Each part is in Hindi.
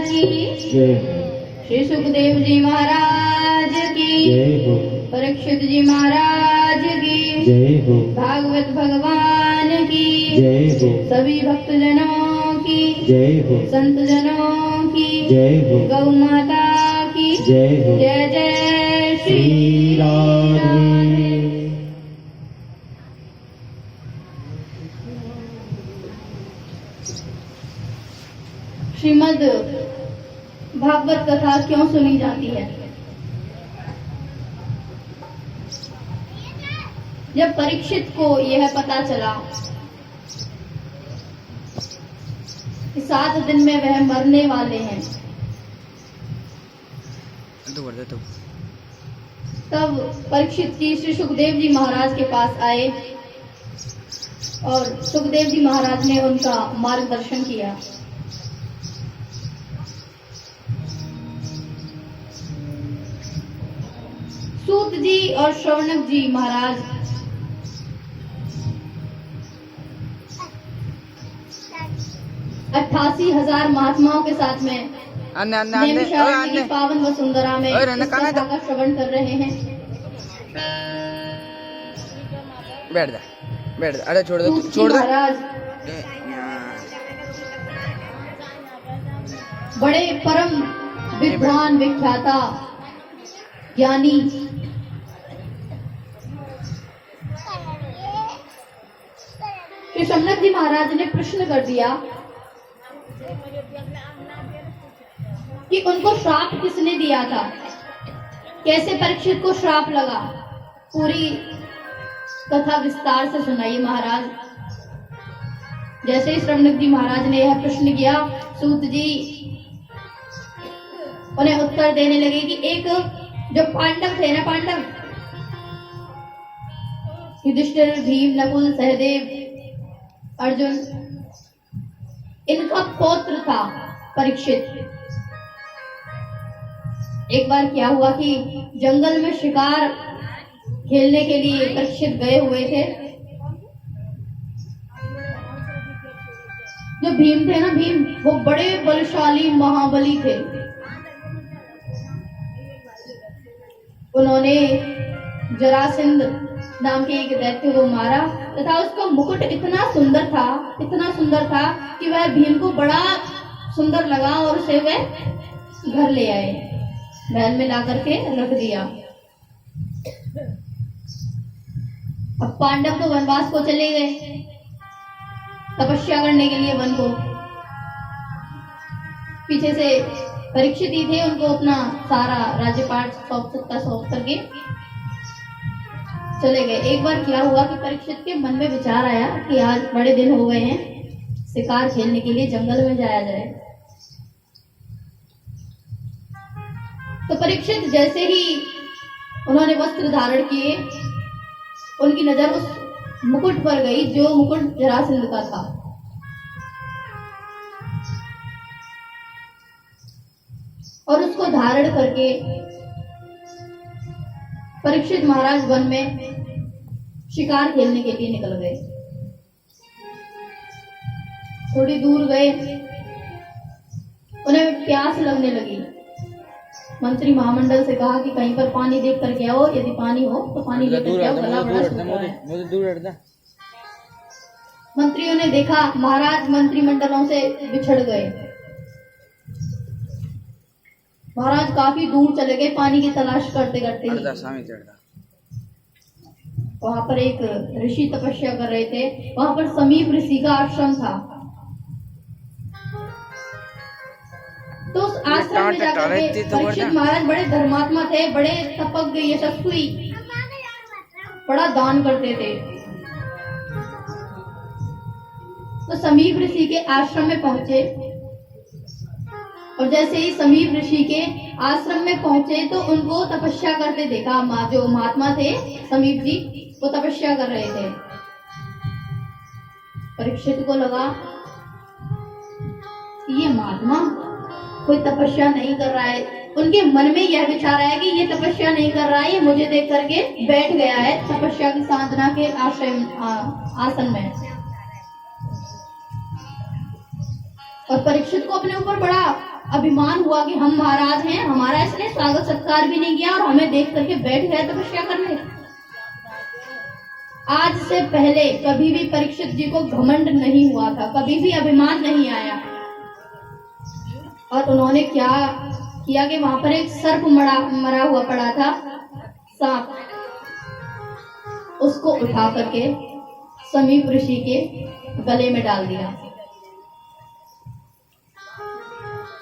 की जय श्री सुखदेव जी महाराज की हो परीक्षित जी महाराज की जय हो भागवत भगवान की जय हो सभी भक्तजनों की जय हो संत जनों की जय हो गौ माता की जय हो जय जय श्री श्री राधे। श्रीमद् भागवत कथा क्यों सुनी जाती है? जब परीक्षित को यह पता चला कि 7 दिन में वह मरने वाले हैं, तब परीक्षित जी श्री सुखदेव जी महाराज के पास आए और सुखदेव जी महाराज ने उनका मार्गदर्शन किया। सूत जी और शौनक जी महाराज अट्ठासी 80,000 महात्माओं के साथ में नैमिषारण्य की पावन वसुंधरा में इस कथा का श्रवण कर रहे हैं। बैठ जा अरे छोड़ दो महाराज बड़े परम विद्वान विख्याता ज्ञानी श्री शौनक जी महाराज ने प्रश्न कर दिया कि उनको श्राप किसने दिया था, कैसे परीक्षित को श्राप लगा। पूरी कथा विस्तार से सुनाइए महाराज। जैसे ही शौनक जी महाराज ने यह प्रश्न किया, सूत जी उन्हें उत्तर देने लगे कि एक जो पांडव थे ना, पांडव युधिष्ठिर, भीम, नकुल, सहदेव, अर्जुन, इनका पौत्र था परीक्षित। एक बार क्या हुआ कि जंगल में शिकार खेलने के लिए परीक्षित गए हुए थे। जो भीम थे ना, भीम वो बड़े बलशाली महाबली थे। उन्होंने जरासंध नाम के एक दैत्य को मारा तथा उसका मुकुट इतना सुंदर था कि वह भीम को बड़ा सुंदर लगा और उसे वह घर ले आए, महल में ला करके रख दिया। अब पांडव तो वनवास को चले गए तपस्या करने के लिए वन को। पीछे से परीक्षित ही थे, उनको अपना सारा राज्यपाट सौंप करके चले गए। एक बार क्या हुआ कि परीक्षित के मन में विचार आया कि आज बड़े दिन हो गए हैं, शिकार खेलने के लिए जंगल में जाया जाए। तो परीक्षित जैसे ही उन्होंने वस्त्र धारण किए, उनकी नजर उस मुकुट पर गई जो मुकुट जरासंध का था। और उसको धारण करके परीक्षित महाराज वन में शिकार खेलने के लिए निकल गए। थोड़ी दूर गए, उन्हें प्यास लगने लगी। मंत्री महामंडल से कहा कि कहीं पर पानी देख करके आओ, यदि पानी हो तो पानी लेकर के आओ, गला बड़ा सूखा है। मंत्रियों ने देखा महाराज मंत्रिमंडलों से बिछड़ गए। महाराज काफी दूर चले गए पानी की तलाश करते करते ही। वहां पर एक ऋषि तपस्या कर रहे थे। वहां पर समीप ऋषि का आश्रम था। तो उस आश्रम में जाकर के परीक्षित महाराज बड़े धर्मात्मा थे, बड़े तपज्ञ यशस्वी, बड़ा दान करते थे। तो समीप ऋषि के आश्रम में पहुंचे और जैसे ही समीप ऋषि के आश्रम में पहुंचे तो उनको तपस्या करते देखा। जो महात्मा थे समीप जी, वो तपस्या कर रहे थे। परीक्षित को लगा ये महात्मा कोई तपस्या नहीं कर रहा है। उनके मन में यह विचार आया कि ये तपस्या नहीं कर रहा है, ये मुझे देख करके बैठ गया है तपस्या की साधना के आसन में। और परीक्षित को अपने ऊपर बड़ा अभिमान हुआ कि हम महाराज हैं, हमारा इसने स्वागत सत्कार भी नहीं किया और हमें देख करके बैठ गए तपस्या करने। आज से पहले कभी भी परीक्षित जी को घमंड नहीं हुआ था, कभी भी अभिमान नहीं आया। और उन्होंने क्या किया कि वहां पर एक सर्प मरा हुआ पड़ा था, सांप, उसको उठा करके समीप ऋषि के गले में डाल दिया।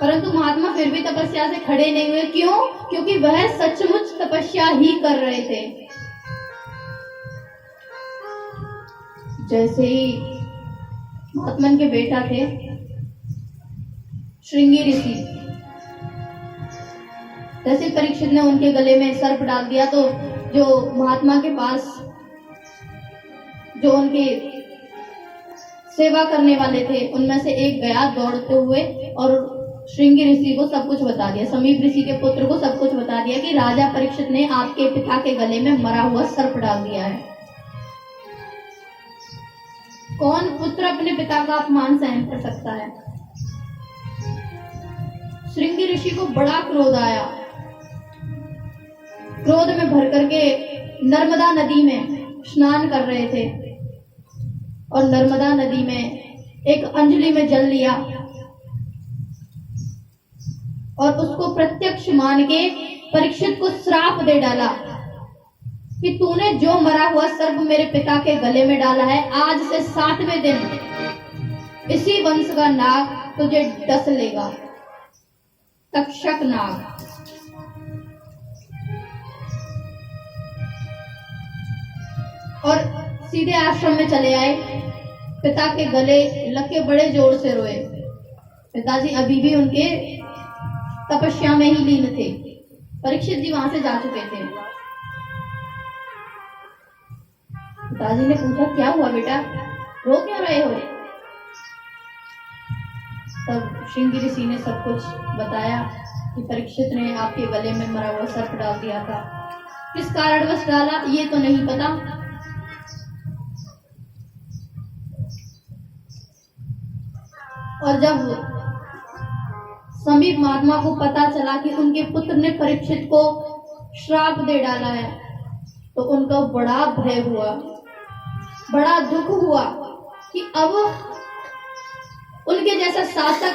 परंतु महात्मा फिर भी तपस्या से खड़े नहीं हुए। क्यों? क्योंकि वह सचमुच तपस्या ही कर रहे थे। जैसे ही महात्मन के बेटा थे श्रृंगी ऋषि, जैसे परीक्षित ने उनके गले में सर्प डाल दिया तो जो महात्मा के पास जो उनके सेवा करने वाले थे उनमें से एक गया दौड़ते हुए और श्रृंगी ऋषि को सब कुछ बता दिया, समीप ऋषि के पुत्र को सब कुछ बता दिया कि राजा परीक्षित ने आपके पिता के गले में मरा हुआ सर्प डाल दिया है। कौन पुत्र अपने पिता का अपमान सहन कर सकता है? श्रृंगी ऋषि को बड़ा क्रोध आया। क्रोध में भर करके नर्मदा नदी में स्नान कर रहे थे और नर्मदा नदी में एक अंजलि में जल लिया और उसको प्रत्यक्ष मान के परीक्षित को श्राप दे डाला कि तूने जो मरा हुआ सर्प मेरे पिता के गले में डाला है, आज से 7वें दिन इसी वंश का नाग तुझे डस लेगा, तक्षक नाग। और सीधे आश्रम में चले आए। पिता के गले लग के बड़े जोर से रोए। पिताजी अभी भी उनके तपस्या में ही लीन थे। परीक्षित जी वहां से जा चुके थे। पिताजी ने पूछा, क्या हुआ बेटा, रो क्यों रहे हो? तब श्रृंगी ऋषि ने सब कुछ बताया कि परीक्षित ने आपके गले में मरा हुआ सर्प डाल दिया था। किस कारणवश डाला ये तो नहीं पता, और जब समीप महात्मा को पता चला कि उनके पुत्र ने परीक्षित को श्राप दे डाला है तो उनका बड़ा भय हुआ, बड़ा दुख हुआ कि अब उनके जैसा शासक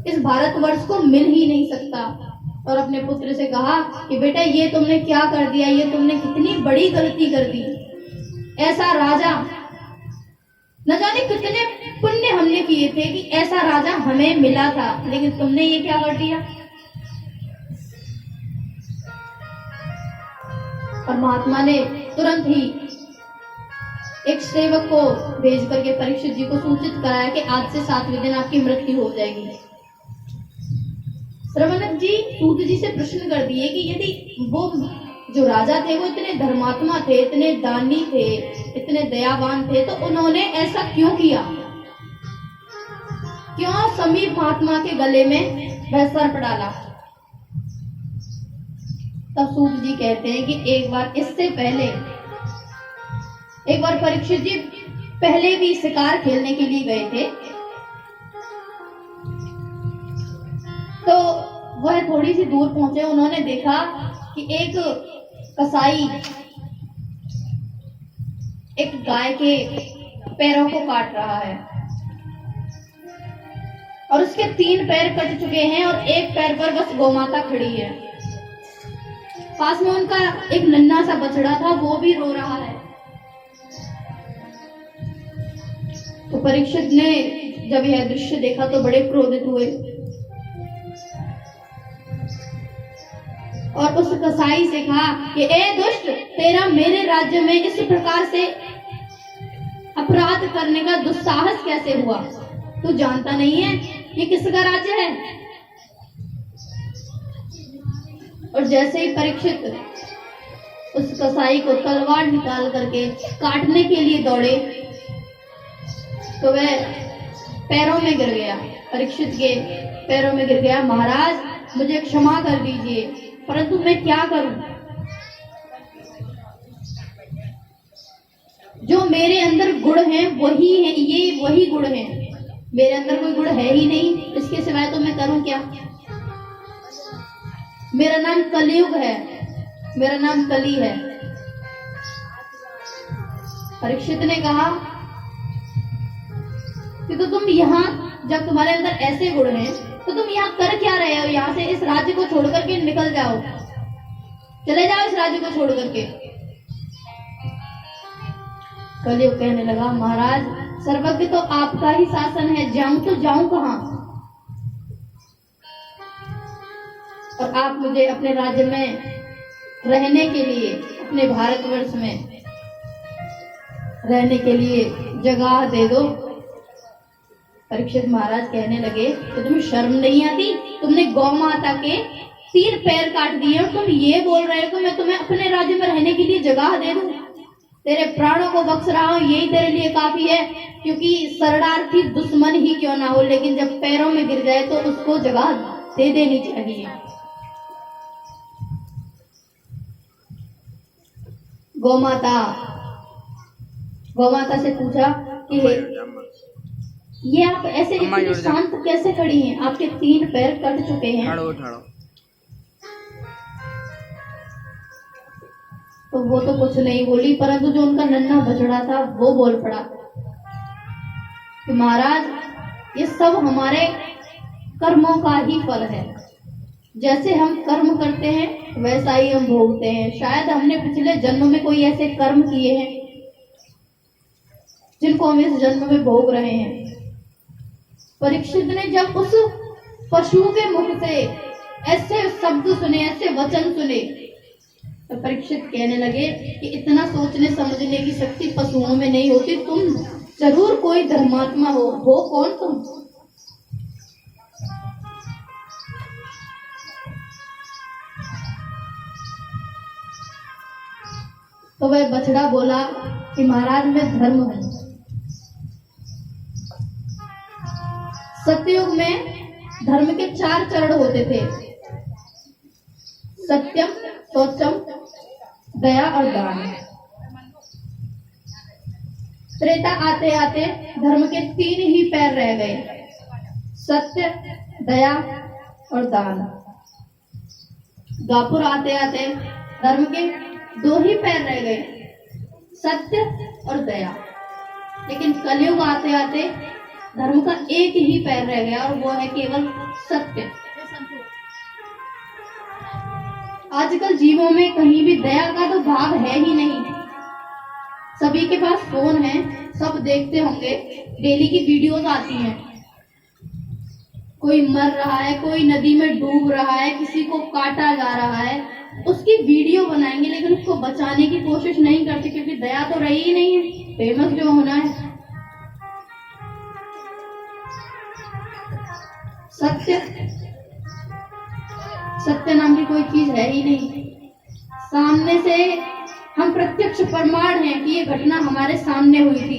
इस भारतवर्ष को मिल ही नहीं सकता। और अपने पुत्र से कहा कि बेटा ये तुमने क्या कर दिया, ये तुमने कितनी बड़ी गलती कर दी। ऐसा राजा, न जाने कितने पुण्य हमने किए थे कि ऐसा राजा हमें मिला था, लेकिन तुमने ये क्या कर दिया। और महात्मा ने तुरंत ही एक सेवक को भेज करके परीक्षित जी को सूचित कराया कि आज से 7वें दिन आपकी मृत्यु हो जाएगी। श्रवणक जी सूत जी से प्रश्न कर दिए कि यदि वो जो राजा थे वो इतने धर्मात्मा थे, इतने दानी थे, इतने दयावान थे, तो उन्होंने ऐसा क्यों किया? क्यों समीप महात्मा के गले में वह सर्प डाला? तब सूत जी कहते हैं कि एक बार इससे पहले एक बार परीक्षित जी पहले भी शिकार खेलने के लिए गए थे, तो वह थोड़ी सी दूर पहुंचे। उन्होंने देखा कि एक कसाई एक गाय के पैरों को काट रहा है और उसके 3 पैर कट चुके हैं और एक पैर पर बस गौमाता खड़ी है। पास में उनका एक नन्हा सा बछड़ा था, वो भी रो रहा है। तो परीक्षित ने जब यह दृश्य देखा तो बड़े क्रोधित हुए और उस कसाई से कहा कि ए दुष्ट, तेरा मेरे राज्य में इस प्रकार से अपराध करने का दुस्साहस कैसे हुआ? तू जानता नहीं है ये किसका राज्य है? और जैसे ही परीक्षित उस कसाई को तलवार निकाल करके काटने के लिए दौड़े तो वह पैरों में गिर गया, परीक्षित के पैरों में गिर गया। महाराज, मुझे क्षमा कर दीजिए, परंतु मैं क्या करूं? जो मेरे अंदर गुण हैं वही हैं, ये वही गुण हैं मेरे अंदर कोई गुण है ही नहीं, इसके सिवाय तो मैं करूं क्या? मेरा नाम कलयुग है, मेरा नाम कली है। परीक्षित ने कहा कि तो तुम यहाँ, जब तुम्हारे अंदर ऐसे गुण हैं तो तुम यहाँ कर क्या रहे हो? यहाँ से इस राज्य को छोड़ करके निकल जाओ, चले जाओ इस राज्य को छोड़ करके। कलयुग कहने लगा, महाराज सर्वज्ञ तो आपका ही शासन है, जाऊं तो जाऊं कहां? और आप मुझे अपने राज्य में रहने के लिए, अपने भारतवर्ष में रहने के लिए जगह दे दो। परीक्षित महाराज कहने लगे, तो तुम्हें शर्म नहीं आती? तुमने गौ माता के 3 पैर काट दिए और तुम ये बोल रहे हो कि मैं तुम्हें अपने राज्य में रहने के लिए जगह दे दूं? तेरे प्राणों को बख्श रहा हूं, यही तेरे लिए काफी है, क्योंकि शरणार्थी दुश्मन ही क्यों ना हो, लेकिन जब पैरों में गिर जाए तो उसको जगह दे देनी चाहिए। गौमाता से पूछा कि ये आप ऐसे इतनी शांत कैसे खड़ी हैं? आपके 3 पैर कट चुके हैं। तो वो तो कुछ नहीं बोली, परंतु जो उनका नन्हा बछड़ा था वो बोल पड़ा कि महाराज ये सब हमारे कर्मों का ही फल है। जैसे हम कर्म करते हैं वैसा ही हम भोगते हैं। शायद हमने पिछले जन्म में कोई ऐसे कर्म किए हैं जिनको हम इस जन्म में भोग रहे हैं। परीक्षित ने जब उस पशु के मुख से ऐसे शब्द सुने, ऐसे वचन सुने, तो परीक्षित कहने लगे कि इतना सोचने समझने की शक्ति पशुओं में नहीं होती, तुम जरूर कोई धर्मात्मा हो कौन तुम? तो वह बछड़ा बोला कि महाराज मैं धर्म हूं। सत्ययुग में धर्म के 4 चरण होते थे, सत्यम, शौचम, दया और दान। त्रेता आते आते धर्म के 3 ही पैर रह गए, सत्य, दया और दान। द्वापर आते आते धर्म के 2 ही पैर रह गए, सत्य और दया। लेकिन कलयुग आते आते धर्म का 1 ही पैर रह गया और वो है केवल सत्य। आजकल जीवों में कहीं भी दया का तो भाव है ही नहीं। सभी के पास फोन है, सब देखते होंगे, डेली की वीडियोस आती हैं। कोई मर रहा है, कोई नदी में डूब रहा है, किसी को काटा जा रहा है, उसकी वीडियो बनाएंगे लेकिन उसको बचाने की कोशिश नहीं करते, क्योंकि दया तो रही ही नहीं है, फेमस जो होना है। सत्य नाम की कोई चीज है ही नहीं। सामने से हम प्रत्यक्ष प्रमाण हैं कि ये घटना हमारे सामने हुई थी,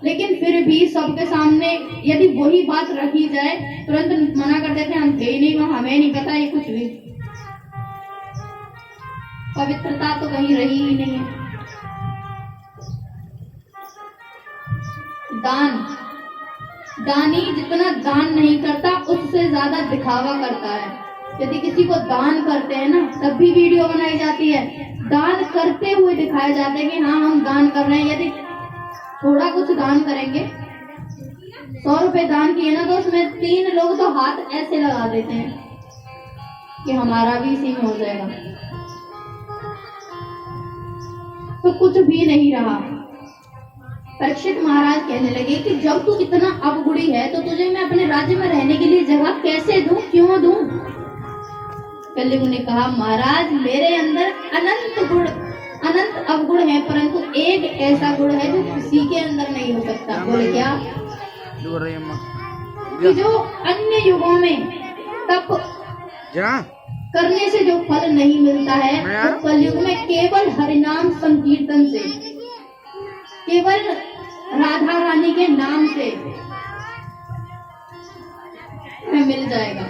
लेकिन फिर भी सबके सामने यदि वही बात रखी जाए तुरंत मना कर देते हैं, हम थे ही नहीं वहां, हमें नहीं पता ये कुछ भी। पवित्रता तो कहीं रही ही नहीं है। दानी जितना दान नहीं करता उससे ज्यादा दिखावा करता है। यदि किसी को दान करते हैं ना, तब भी वीडियो बनाई जाती है, दान करते हुए दिखाया जाता है कि हाँ हम दान कर रहे हैं। यदि थोड़ा कुछ दान करेंगे, 100 रुपए दान किए ना, तो उसमें 3 लोग तो हाथ ऐसे लगा देते हैं कि हमारा भी इसी में हो जाएगा। तो कुछ भी नहीं रहा। परीक्षित महाराज कहने लगे कि जब तू इतना अवगुणी है तो तुझे मैं अपने राज्य में रहने के लिए जगह कैसे दूं, क्यों दूं? कलयुग ने कहा, महाराज मेरे अंदर अनंत अवगुण है, परंतु एक ऐसा गुण है जो किसी के अंदर नहीं हो सकता। बोले क्या? कि जो अन्य युगों में तप करने से जो फल नहीं मिलता है, तो कलयुग में केवल हरिनाम संकीर्तन से, केवल राधा रानी के नाम से मिल जाएगा।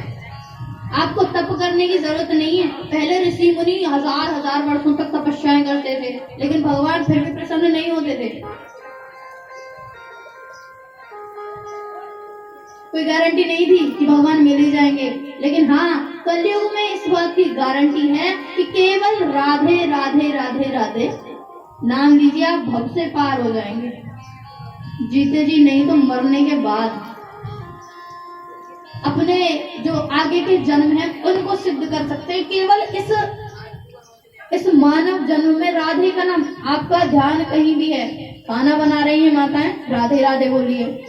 आपको तप करने की जरूरत नहीं है। पहले ऋषि मुनि हजार वर्षों तक तपस्याएं करते थे, लेकिन भगवान फिर भी प्रसन्न नहीं होते थे। कोई गारंटी नहीं थी कि भगवान मिल ही जाएंगे, लेकिन हाँ कलयुग में इस बात की गारंटी है कि केवल राधे राधे राधे राधे नाम लीजिए, आप भव से पार हो जाएंगे, जीते जी नहीं तो मरने के बाद अपने जो आगे के जन्म है उनको सिद्ध कर सकते हैं केवल इस मानव जन्म में। राधे का नाम, आपका ध्यान कहीं भी है, खाना बना रही है माताएं, राधे राधे बोलिए।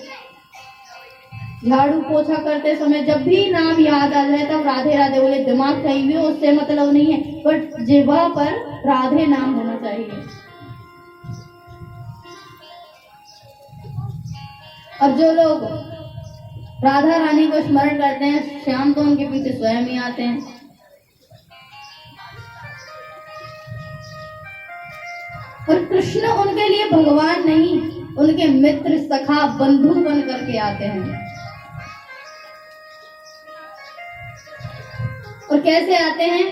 झाड़ू पोछा करते समय जब भी नाम याद आ जाए तब राधे राधे बोले। दिमाग कहीं भी हो उससे मतलब नहीं है, बट जिह्वा पर राधे नाम होना चाहिए। और जो लोग राधा रानी को स्मरण करते हैं, श्याम तो उनके पीछे स्वयं ही आते हैं। और कृष्ण उनके लिए भगवान नहीं, उनके मित्र सखा बंधु बन करके आते हैं। और कैसे आते हैं?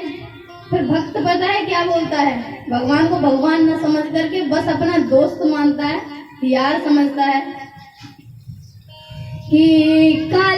फिर भक्त पता है क्या बोलता है? भगवान को भगवान न समझ करके बस अपना दोस्त मानता है, यार समझता है कि का